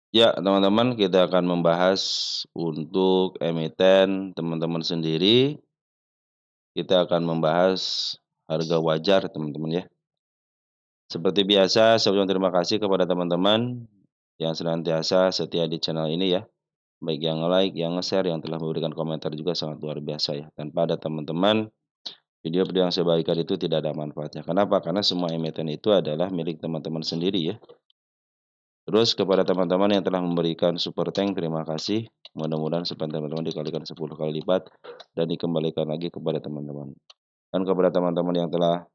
Ya, teman-teman, kita akan membahas untuk emiten teman-teman sendiri, kita akan membahas harga wajar, teman-teman ya. Seperti biasa, sebelumnya terima kasih kepada teman-teman yang senantiasa setia di channel ini ya. Baik yang like, yang nge-share, yang telah memberikan komentar juga sangat luar biasa ya. Tanpa ada teman-teman, video-video yang saya bagikan itu tidak ada manfaatnya. Kenapa? Karena semua emiten itu adalah milik teman-teman sendiri ya. Terus kepada teman-teman yang telah memberikan super thank, terima kasih. Mudah-mudahan supaya teman-teman dikalikan 10 kali lipat dan dikembalikan lagi kepada teman-teman. Dan kepada teman-teman yang telah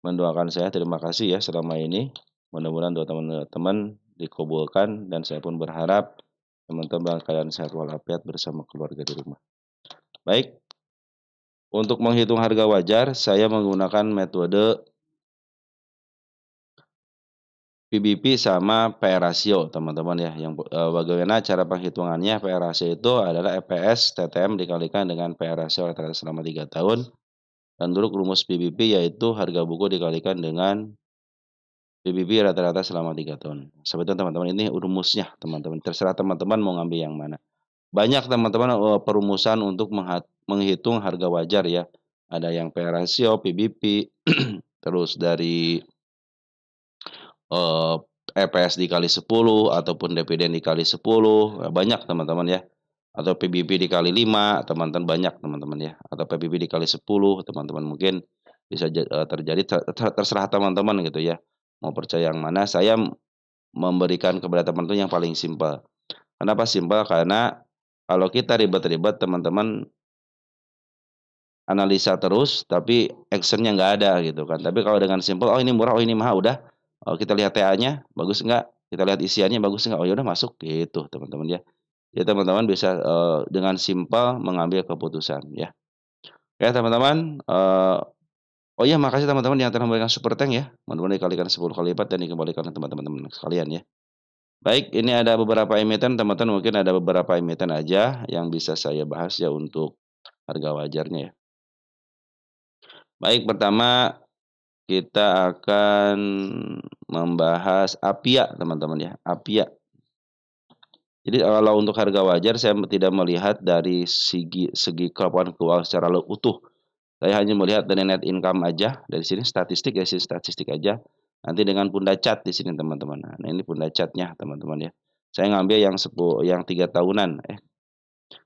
mendoakan saya, terima kasih ya selama ini. Mudah-mudahan doa teman-teman dikabulkan dan saya pun berharap teman-teman kalian sehat walafiat bersama keluarga di rumah. Baik, untuk menghitung harga wajar saya menggunakan metode PBP sama P/E rasio teman-teman ya, yang bagaimana cara penghitungannya. P/E rasio itu adalah EPS TTM dikalikan dengan P/E rasio rata-rata selama 3 tahun, dan untuk rumus PBP yaitu harga buku dikalikan dengan PBB rata-rata selama 3 tahun. Seperti itu teman-teman, ini rumusnya teman-teman, terserah teman-teman mau ngambil yang mana. Banyak teman-teman, perumusan untuk menghitung harga wajar ya, ada yang P/E rasio, PBP, terus dari Eee, EPS dikali 10 ataupun dividen dikali 10, banyak teman-teman ya. Atau PBB dikali 5, teman-teman banyak teman-teman ya. Atau PBB dikali 10, teman-teman mungkin bisa terjadi terserah teman-teman gitu ya. Mau percaya yang mana, saya memberikan kepada teman-teman yang paling simpel. Kenapa simpel? Karena kalau kita ribet-ribet teman-teman analisa terus, tapi action-nya nggak ada gitu kan. Tapi kalau dengan simpel, "Oh ini murah, oh ini mahal," udah, kita lihat TA-nya bagus nggak, kita lihat isiannya bagus nggak, oh ya udah masuk, gitu teman-teman ya. Jadi teman-teman bisa, dengan simpel mengambil keputusan ya. Oke teman-teman, oh iya makasih teman-teman yang telah memberikan super thank ya, mudah-mudahan dikalikan 10 kali lipat dan dikembalikan ke teman-teman sekalian ya. Baik, ini ada beberapa emiten teman-teman, mungkin ada beberapa emiten aja yang bisa saya bahas ya untuk harga wajarnya ya. Baik, pertama kita akan membahas Apia teman-teman ya, Apia. Jadi kalau untuk harga wajar saya tidak melihat dari segi kemampuan keuangan secara utuh. Saya hanya melihat dari net income aja, dari sini statistik ya, sini statistik aja. Nanti dengan Punda Cat di sini teman-teman. Nah ini Punda Catnya teman-teman ya. Saya ngambil yang 3 tahunan.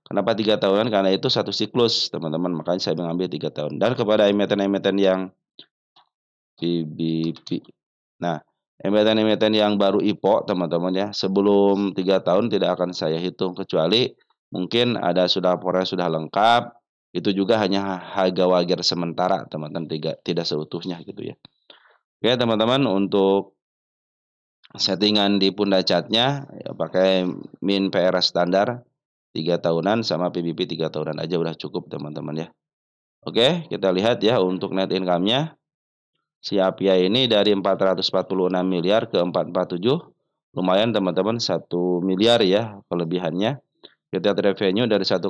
Kenapa 3 tahunan? Karena itu satu siklus teman-teman, makanya saya mengambil 3 tahun. Dan kepada emiten-emiten yang PBP. Nah, emiten-emiten yang baru IPO teman-teman ya, sebelum 3 tahun tidak akan saya hitung, kecuali mungkin ada sudah laporan sudah lengkap, itu juga hanya harga wajar sementara teman-teman, tidak seutuhnya gitu ya. Oke teman-teman, untuk settingan di Punda Chat-nya ya pakai min PRS standar 3 tahunan sama PBB 3 tahunan aja udah cukup teman-teman ya. Oke, kita lihat ya untuk net income-nya. Si Apia ini dari 446 miliar ke 447, lumayan teman-teman, 1 miliar ya kelebihannya. Kita revenue dari 1,9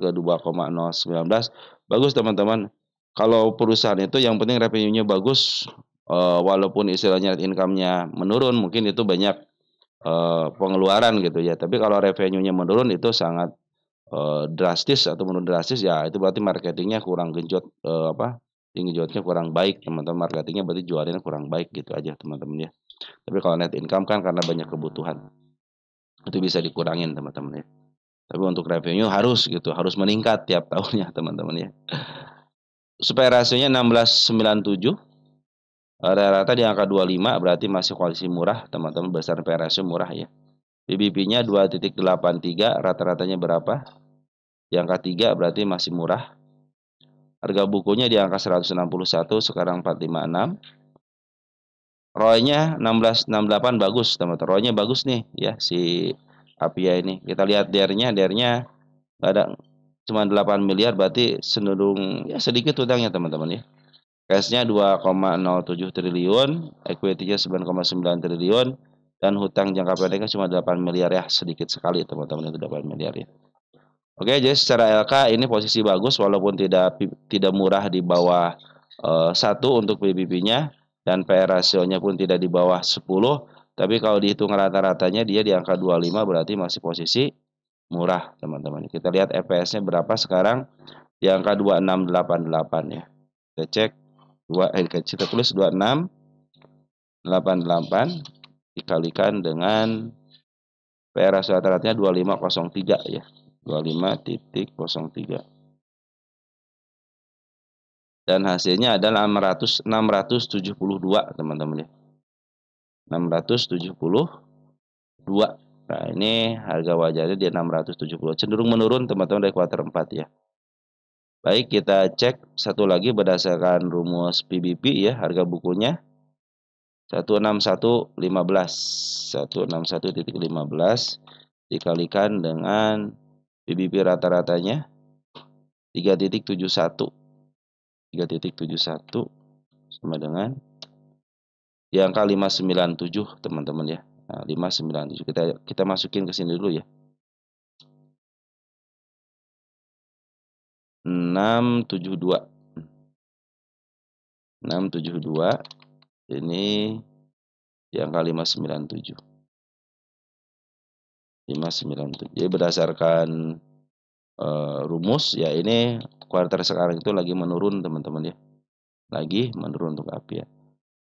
ke 2,019, bagus teman-teman. Kalau perusahaan itu yang penting revenue-nya bagus, walaupun istilahnya income-nya menurun, mungkin itu banyak, pengeluaran gitu ya. Tapi kalau revenue-nya menurun itu sangat, drastis atau menurun drastis, ya itu berarti marketingnya kurang genjot, genjotnya kurang baik teman-teman, marketingnya berarti jualannya kurang baik gitu aja teman-teman ya. Tapi kalau net income kan karena banyak kebutuhan, itu bisa dikurangin teman-teman ya. Tapi untuk revenue harus gitu, harus meningkat tiap tahunnya teman-teman ya. Supaya rasionya 16,97, rata-rata di angka 25 berarti masih koalisi murah teman-teman, besar PE rasio murah ya. PBB-nya 2,83, rata-ratanya berapa? Di angka 3 berarti masih murah. Harga bukunya di angka 161, sekarang 456. ROE-nya 16,68, bagus teman-teman. ROE-nya bagus nih ya si Apia ini. Kita lihat DER-nya ada cuma 8 miliar, berarti cenderung ya sedikit utangnya teman-teman ya. Cash-nya 2,07 triliun, equity-nya 9,9 triliun, dan hutang jangka pendeknya cuma 8 miliar ya, sedikit sekali teman-teman itu 8 miliar ya. Oke, jadi secara LK ini posisi bagus walaupun tidak murah di bawah 1 untuk PBB-nya, dan PE rasionya pun tidak di bawah 10, Tapi kalau dihitung rata-ratanya dia di angka 25 berarti masih posisi murah, teman-teman. Kita lihat EPS-nya berapa sekarang di angka 2688 ya. Kita cek kita tulis 2688 dikalikan dengan PR rata-ratanya 2503 ya. 25.03. Dan hasilnya adalah 672 teman-teman ya. 672. Nah, ini harga wajarnya di 670. Cenderung menurun teman-teman dari kuartal 4 ya. Baik, kita cek satu lagi berdasarkan rumus PBP ya, harga bukunya 161.15. 161.15 dikalikan dengan PBP rata-ratanya 3.71. 3.71 sama dengan di angka 597 teman-teman ya. Nah, 597 kita masukin ke sini dulu ya. 672. 672 ini di angka 597. 597. Jadi berdasarkan rumus ya, ini kuartal sekarang itu lagi menurun teman-teman ya. Lagi menurun untuk APIA.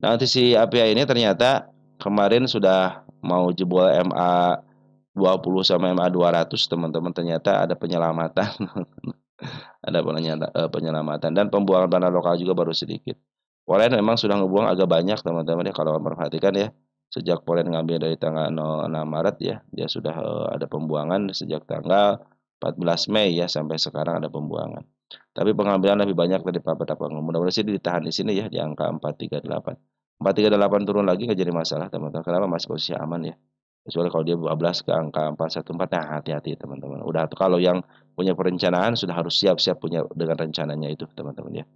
Nah, nanti si APIA ini ternyata kemarin sudah mau jebol MA 20 sama MA 200 teman-teman, ternyata ada penyelamatan. Ada penyelamatan dan pembuangan tanah lokal juga baru sedikit. Polen memang sudah ngebuang agak banyak teman-teman ya, kalau memperhatikan ya. Sejak Polen ngambil dari tanggal 6 Maret ya, dia sudah ada pembuangan sejak tanggal 14 Mei ya, sampai sekarang ada pembuangan. Tapi pengambilan lebih banyak dari beberapa pengambilan. Mudah-mudahan sih ditahan di sini ya, di angka 438. 438 turun lagi nggak jadi masalah teman-teman. Kenapa? Masih posisi aman ya. Kecuali kalau dia 12 ke angka 414, nah hati-hati teman-teman. Udah, kalau yang punya perencanaan sudah harus siap-siap punya dengan rencananya itu teman-teman ya.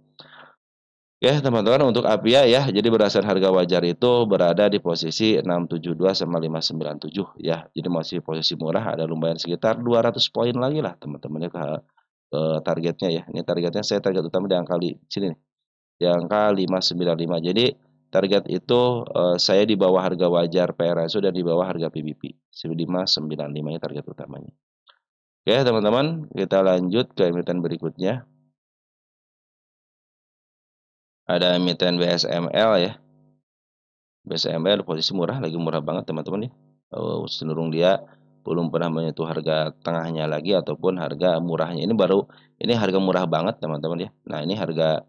Oke teman-teman, untuk APIA ya, jadi berdasarkan harga wajar itu berada di posisi 672 sama 597 ya. Jadi masih posisi murah, ada lumayan sekitar 200 poin lagi lah teman-teman ya ke targetnya ya. Ini targetnya, saya target utama di angka sini nih. Di angka 595. Jadi target itu saya di bawah harga wajar PR ratio dan di bawah harga PBP. 595 ini target utamanya. Oke teman-teman, kita lanjut ke emiten berikutnya. Ada emiten BSML ya. BSML posisi murah, lagi murah banget teman-teman ya. Cenderung dia belum pernah menyentuh harga tengahnya lagi ataupun harga murahnya. Ini harga murah banget teman-teman ya. Nah, ini harga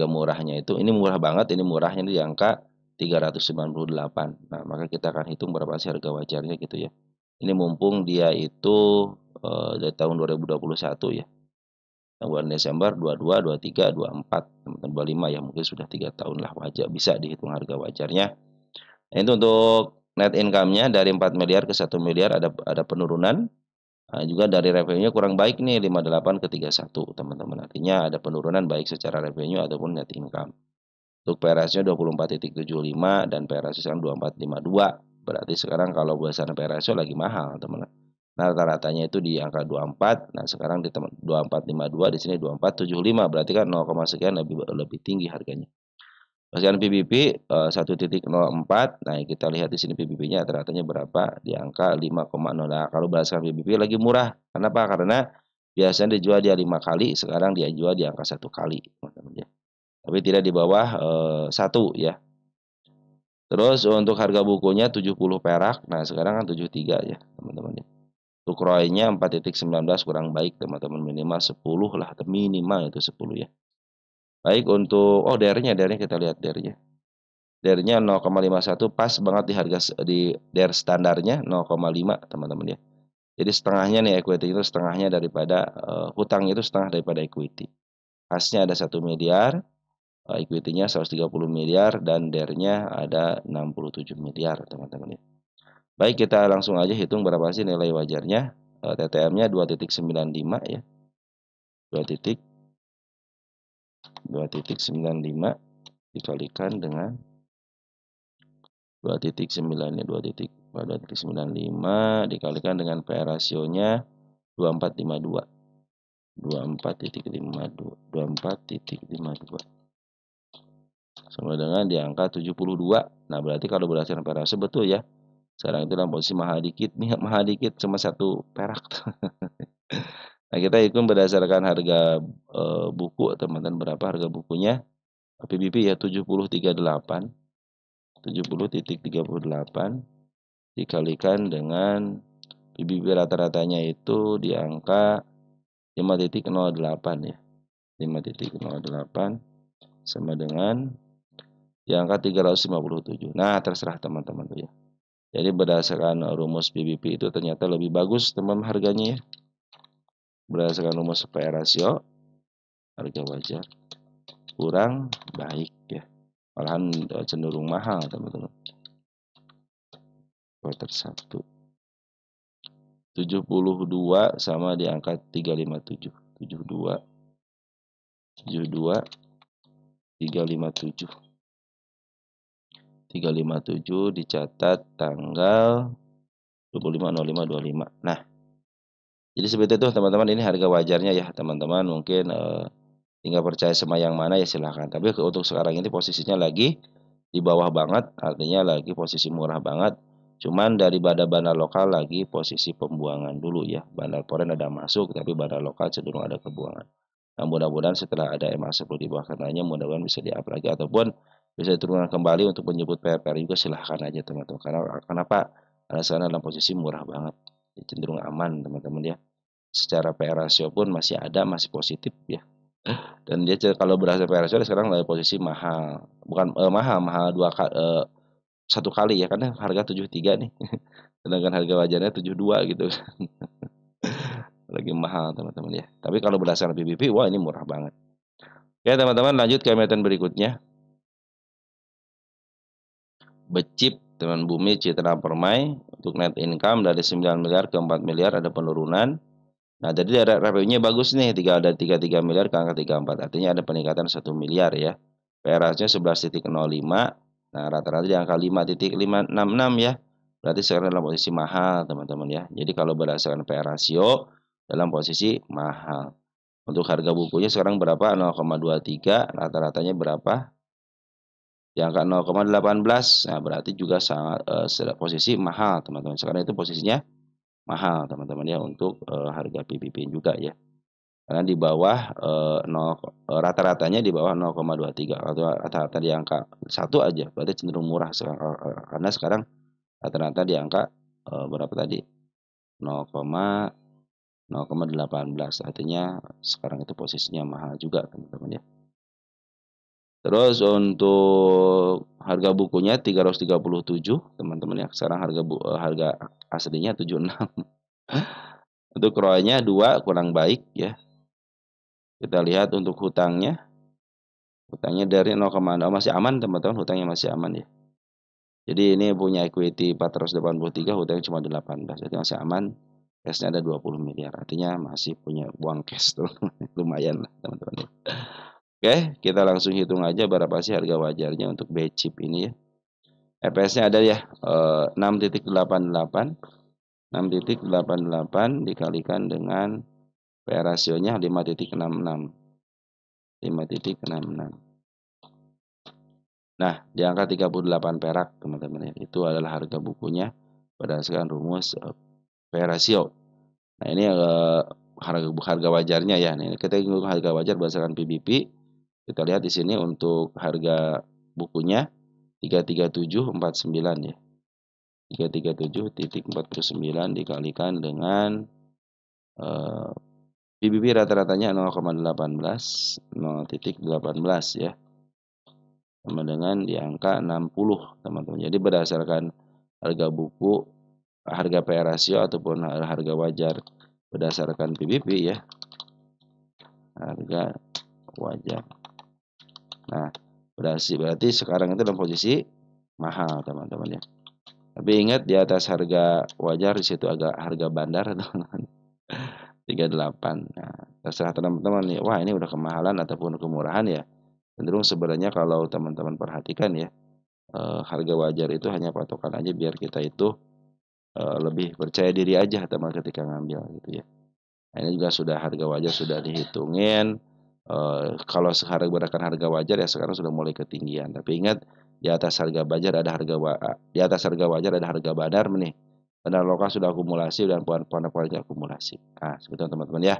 murahnya itu, ini murah banget, ini murahnya di angka 398. Nah, maka kita akan hitung berapa sih harga wajarnya gitu ya. Ini mumpung dia itu dari tahun 2021 ya. Bulan Desember 22, 23, 24, teman-teman 25 ya, mungkin sudah 3 tahun lah, wajar bisa dihitung harga wajarnya. Nah, itu untuk net income-nya dari 4 miliar ke 1 miliar ada penurunan. Nah, juga dari revenue kurang baik nih 58 ke 31 teman-teman. Artinya ada penurunan baik secara revenue ataupun net income. Untuk PR ratio 24.75 dan PR ratio sekarang 24.52. Berarti sekarang kalau berdasarkan PR ratio lagi mahal teman-teman. Nah, rata-ratanya itu di angka 24. Nah, sekarang di 2452, di sini 2475. Berarti kan 0, sekian lebih tinggi harganya. Berdasarkan PBB 1.04. Nah, kita lihat di sini PBB-nya rata-ratanya berapa? Di angka 5,0. Nah, kalau berdasarkan PBB lagi murah. Kenapa? Karena biasanya dijual dia 5 kali, sekarang dia jual di angka 1 kali, teman-teman ya. Tapi tidak di bawah 1 ya. Terus untuk harga bukunya 70 perak. Nah, sekarang kan 73 ya, teman-teman ya. Untuk ROI-nya 4.19 kurang baik teman-teman, minimal 10 lah, minimal itu 10 ya. Baik untuk DR-nya kita lihat DR-nya. DR-nya 0,51, pas banget di harga di DR standarnya 0,5 teman-teman ya. Jadi setengahnya nih equity itu, setengahnya daripada hutang itu setengah daripada equity. Pasnya ada 1 miliar, equity-nya 130 miliar dan DR-nya ada 67 miliar teman-teman ya. Baik, kita langsung aja hitung berapa sih nilai wajarnya. TTM-nya 2.95 ya. 2.95 dikalikan dengan 2.9 ya, 2.95 dikalikan dengan PR rasionya 2452. 24.52. sama dengan di angka 72. Nah, berarti kalau berdasarkan per rasio betul ya. Sekarang itu dalam posisi mahal dikit nih, mahal dikit cuma 1 perak. Nah, kita hitung berdasarkan harga buku teman-teman, berapa harga bukunya PBB ya 70,38 70,38 dikalikan dengan PBB rata-ratanya itu di angka 5,08 ya. 5,08 sama dengan di angka 357. Nah, terserah teman-teman tuh ya. Jadi berdasarkan rumus PBB itu ternyata lebih bagus teman harganya ya. Berdasarkan rumus PE rasio, harga wajar kurang baik ya. Malahan cenderung mahal teman-teman. Kuartal 1. 72 sama di angka 357. 72 357. 357 dicatat tanggal 25.05.25. Nah, jadi seperti itu teman-teman, ini harga wajarnya ya teman-teman. Mungkin tinggal percaya sama yang mana ya silahkan. Tapi untuk sekarang ini posisinya lagi di bawah banget, artinya lagi posisi murah banget. Cuman dari bandar-bandar lokal lagi posisi pembuangan dulu ya. Bandar foreign ada masuk, tapi bandar lokal cenderung ada kebuangan. Nah, mudah-mudahan setelah ada MA10 di bawah kanalnya, mudah-mudahan bisa di-up lagi ataupun bisa diturunkan kembali untuk menyebut PPR juga silahkan aja teman-teman. Karena kenapa? Karena sekarang dalam posisi murah banget, cenderung aman teman-teman ya. Secara PR rasio pun masih ada, masih positif ya. Dan dia kalau berdasarkan PR rasio sekarang lagi posisi mahal, bukan mahal satu kali ya, karena harga 73 nih. Sedangkan harga wajarnya 72 gitu kan. Lagi mahal teman-teman ya. Tapi kalau berdasarkan PBB, wah ini murah banget. Oke teman-teman, lanjut ke emiten berikutnya. Becip teman Bumi Citra Permai untuk net income dari 9 miliar ke 4 miliar ada penurunan. Nah, jadi revenue-nya bagus nih, ada 33 miliar ke angka 34. Artinya ada peningkatan 1 miliar ya. PRS-nya 11,05. Nah, rata-rata di angka 5,566 ya. Berarti sekarang dalam posisi mahal, teman-teman ya. Jadi kalau berdasarkan PR rasio dalam posisi mahal. Untuk harga bukunya sekarang berapa? 0,23, rata-ratanya berapa? Di angka 0,18. Nah, berarti juga sangat posisi mahal, teman-teman. Sekarang itu posisinya mahal, teman-teman ya, untuk harga PBB juga ya. Karena di bawah rata-ratanya di bawah 0,23 atau rata-rata di angka 1 aja, berarti cenderung murah sekarang, karena sekarang rata-rata di angka berapa tadi? 0,18. Artinya sekarang itu posisinya mahal juga, teman-teman ya. Terus untuk harga bukunya 337, teman-teman ya. Sekarang harga aslinya 76. Untuk ROE-nya 2, kurang baik ya. Kita lihat untuk hutangnya. Hutangnya dari 0,0 masih aman, teman-teman, hutangnya masih aman ya. Jadi ini punya equity 483, hutangnya cuma 18. Jadi masih aman. Cashnya ada 20 miliar. Artinya masih punya uang cash tuh. Lumayan lah, teman-teman ya. Oke, kita langsung hitung aja berapa sih harga wajarnya untuk Becip ini ya. EPS-nya ada ya 6,88. 6,88 dikalikan dengan PR rasionya 5,66. 5,66. Nah, di angka 38 perak, teman-teman ya. Itu adalah harga bukunya berdasarkan rumus PR rasio. Nah, ini harga wajarnya ya. Nih, kita hitung harga wajar berdasarkan PBB. Kita lihat di sini untuk harga bukunya 33749 ya. 337,49 dikalikan dengan PBB rata-ratanya 0,18 ya. Sama dengan di angka 60, teman-teman. Jadi berdasarkan harga buku, harga PR rasio ataupun harga wajar berdasarkan PBB ya. Harga wajar. Nah, berarti sekarang itu dalam posisi mahal, teman-teman ya. Tapi ingat di atas harga wajar di situ agak harga bandar, teman-teman. 38. Nah, terserah teman-teman nih. Wah, ini udah kemahalan ataupun kemurahan ya. Cenderung sebenarnya kalau teman-teman perhatikan ya, harga wajar itu hanya patokan aja biar kita itu lebih percaya diri aja teman ketika ngambil gitu ya. Nah, ini juga sudah harga wajar sudah dihitungin Kalau berdasarkan harga wajar ya sekarang sudah mulai ketinggian. Tapi ingat di atas harga wajar ada di atas harga wajar ada harga bandar nih. Bandar lokal sudah akumulasi dan pondok juga akumulasi. Nah, seperti itu teman-teman ya.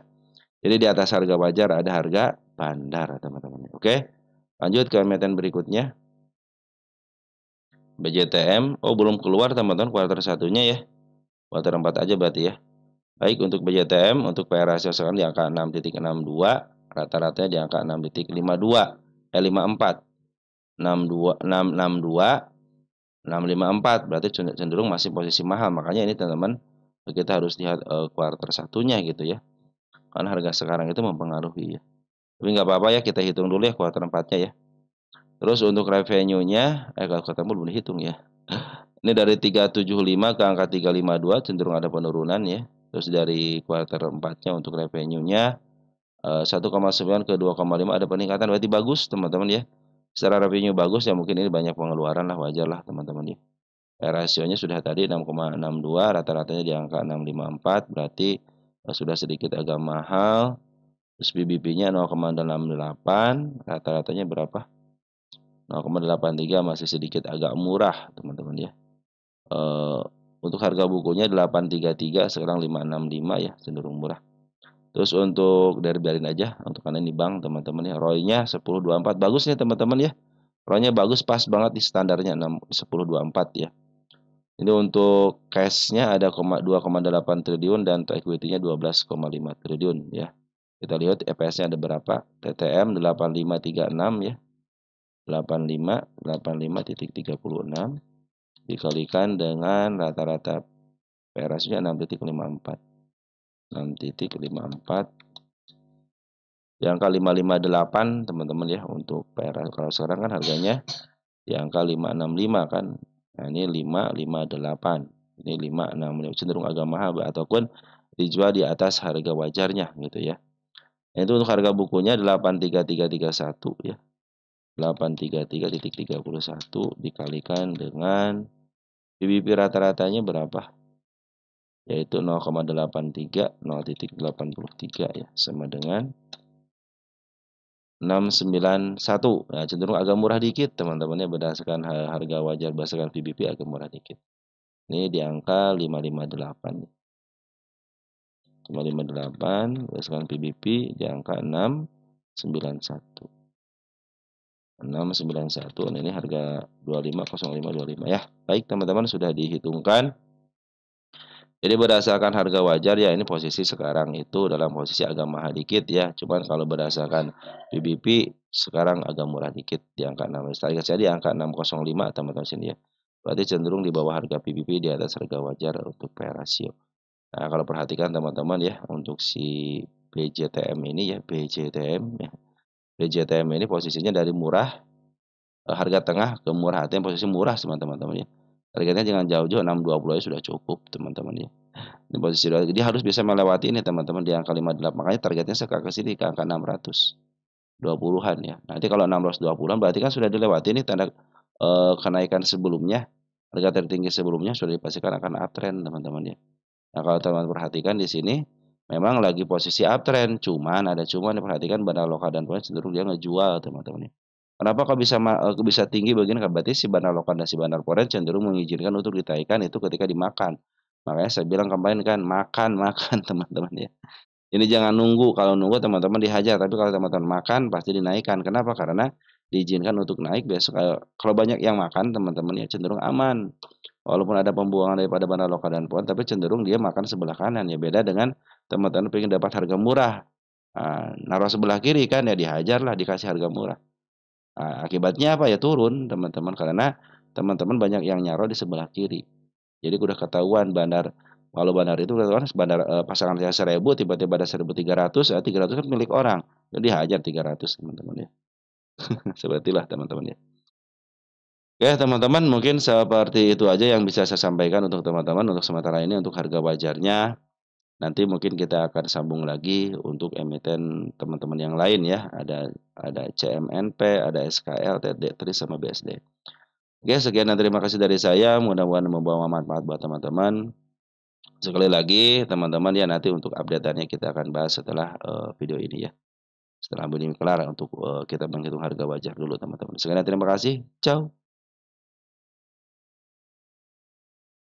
Jadi di atas harga wajar ada harga bandar teman-teman. Oke. Lanjut ke emiten berikutnya. BJTM, oh belum keluar teman-teman kuartal satunya ya. Kuartal 4 aja berarti ya. Baik untuk BJTM, untuk PR rasio sekarang di angka 6,62, rata-ratanya di angka 6,52, 54, 62, 662, 654, berarti cenderung masih posisi mahal. Makanya ini teman-teman kita harus lihat kuartal satunya gitu ya. Karena harga sekarang itu mempengaruhi ya. Tapi nggak apa-apa ya, kita hitung dulu ya kuartal 4-nya ya. Terus untuk revenue-nya, kalau ketemu belum dihitung ya. Ini dari 375 ke angka 352 cenderung ada penurunan ya. Terus dari kuartal 4-nya untuk revenue-nya 1,9 ke 2,5 ada peningkatan, berarti bagus teman-teman ya. Secara revenue bagus ya, mungkin ini banyak pengeluaran lah, wajar lah teman-teman ya. Rasionya sudah tadi 6,62, rata-ratanya di angka 654, berarti sudah sedikit agak mahal. Terus BBP-nya 0,88, rata-ratanya berapa? 0,83, masih sedikit agak murah teman-teman ya. Untuk harga bukunya 833, sekarang 565 ya, cenderung murah. Terus untuk dari biarin aja untuk karena ini bank teman-teman ya. ROI-nya 10,24, bagus nih teman-teman ya. ROI-nya bagus, pas banget di standarnya 10,24 ya. Ini untuk cash-nya ada 2,8 triliun dan untuk equity-nya 12,5 triliun ya. Kita lihat EPS-nya ada berapa? TTM 8536 ya. 85,85,36 dikalikan dengan rata-rata PR ratio-nya 6,54. 6,54 di angka 558 teman-teman ya untuk PR. Kalau sekarang kan harganya di angka 565 kan. Nah, ini 558. Ini 565, cenderung agak mahal ataupun dijual di atas harga wajarnya gitu ya. Nah, itu untuk harga bukunya 83331 ya. 833.31 dikalikan dengan BBP rata-ratanya berapa? Yaitu 0,83, 0,83 ya, sama dengan 691. Nah, cenderung agak murah dikit teman-teman ya, berdasarkan harga wajar berdasarkan VBP agak murah dikit. Ini di angka 558. 558 berdasarkan PBP di angka 691. 691. Nah, ini harga 250525 ya. Baik teman-teman, sudah dihitungkan. Jadi berdasarkan harga wajar ya, ini posisi sekarang itu dalam posisi agak mahal dikit ya. Cuman kalau berdasarkan PBP sekarang agak murah dikit di angka 6. Target saya di angka 605 teman-teman sini ya. Berarti cenderung di bawah harga PBP, di atas harga wajar untuk PR rasio. Nah, kalau perhatikan teman-teman ya, untuk si BJTM ini ya, BJTM ya. BJTM ini posisinya dari murah, harga tengah ke murah, artinya posisi murah teman-teman ya. Targetnya jangan jauh-jauh, 620 aja sudah cukup teman-teman ya. Di posisi dia harus bisa melewati ini teman-teman di angka 58. Makanya targetnya sekarang ke sini ke angka 620-an ya. Nanti kalau 620-an berarti kan sudah dilewati ini tanda kenaikan sebelumnya. Harga tertinggi sebelumnya sudah dipastikan akan uptrend teman-teman ya. Nah, kalau teman-teman perhatikan di sini memang lagi posisi uptrend, cuman ada cuman diperhatikan Bandar Lokal dan Forex cenderung dia ngejual teman-teman ya. Kenapa kok bisa tinggi begini? Berarti si Bandar Lokal dan si Bandar Forex cenderung mengizinkan untuk ditaikkan itu ketika dimakan. Makanya saya bilang kemarin kan makan teman-teman ya. Ini jangan nunggu, kalau nunggu teman-teman dihajar, tapi kalau teman-teman makan pasti dinaikkan. Kenapa? Karena diizinkan untuk naik besok. Kalau banyak yang makan teman-teman ya cenderung aman. Walaupun ada pembuangan daripada Bandar Lokal dan Forex, tapi cenderung dia makan sebelah kanan ya. Beda dengan teman-teman pengen dapat harga murah. Naruh sebelah kiri kan ya dihajar lah, dikasih harga murah. Akibatnya apa ya, turun teman-teman, karena teman-teman banyak yang nyaruh di sebelah kiri. Jadi udah ketahuan kalau bandar itu ketahuan pasangan saya 1.000 tiba-tiba ada 1.300, 300 kan milik orang. Jadi hajar 300 teman-teman ya. Seperti itulah teman-teman ya. Oke teman-teman, mungkin seperti itu aja yang bisa saya sampaikan untuk teman-teman untuk sementara ini untuk harga wajarnya. Nanti mungkin kita akan sambung lagi untuk emiten teman-teman yang lain ya. Ada CMNP, ada SKL, TD3 sama BSD. Oke, sekian dan terima kasih dari saya. Mudah-mudahan membawa manfaat buat teman-teman. Sekali lagi teman-teman ya, nanti untuk update-annya kita akan bahas setelah video ini ya. Setelah beli kelar untuk, kita menghitung harga wajar dulu teman-teman. Sekali terima kasih, ciao.